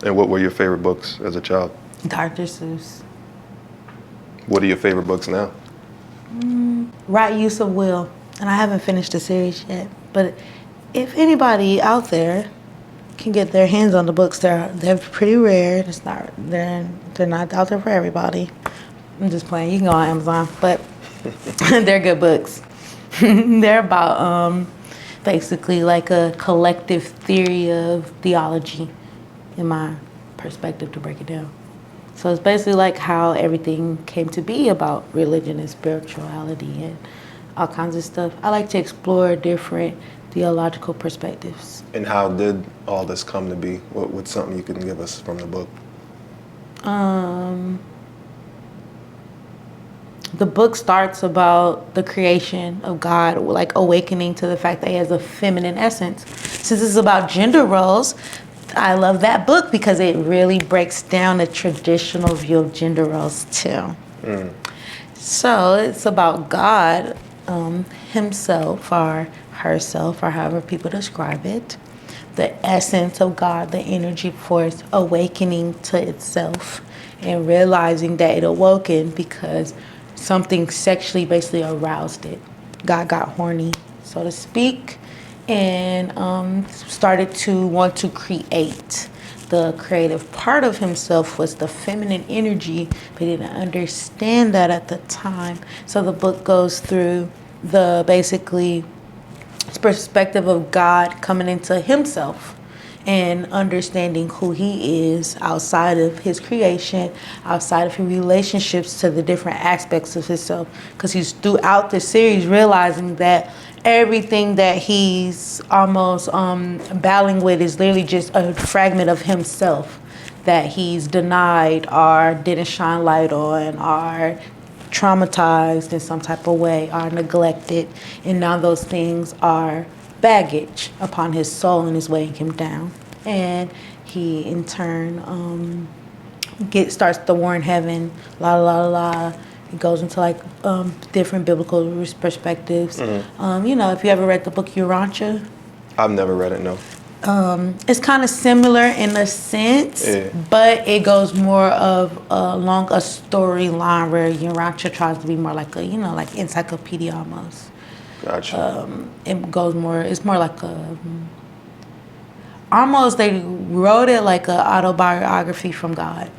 And what were your favorite books as a child? Dr. Seuss. What are your favorite books now? Right Use of Will. And I haven't finished the series yet. But if anybody out there can get their hands on the books, they're pretty rare. They're not out there for everybody. I'm just playing. You can go on Amazon, but they're good books. They're about basically like a collective theory of theology, in my perspective, to break it down. So it's basically like how everything came to be about religion and spirituality and all kinds of stuff. I like to explore different theological perspectives. And how did all this come to be? What's something you can give us from the book? The book starts about the creation of God, like awakening to the fact that he has a feminine essence. Since this is about gender roles, I love that book because it really breaks down the traditional view of gender roles too. So it's about God himself or herself or however people describe it. The essence of God, the energy force awakening to itself and realizing that it awoken because something sexually basically aroused it. God got horny, so to speak, and started to want to create. The creative part of himself was the feminine energy, but he didn't understand that at the time. So the book goes through the basically perspective of God coming into himself and understanding who he is outside of his creation, outside of his relationships to the different aspects of himself. Because he's throughout the series realizing that everything that he's almost battling with is literally just a fragment of himself that he's denied or didn't shine light on or traumatized in some type of way or neglected, and now those things are baggage upon his soul and is weighing him down. And he in turn starts the war in heaven, la la la la. It goes into like different biblical perspectives. You know, if you ever read the book Urantia, I've never read it, no. it's kind of similar in a sense, but it goes more of along a storyline where Urantia tries to be more like a, you know, like encyclopedia almost. Gotcha. It goes more, it's more like a, almost they wrote it like an autobiography from God.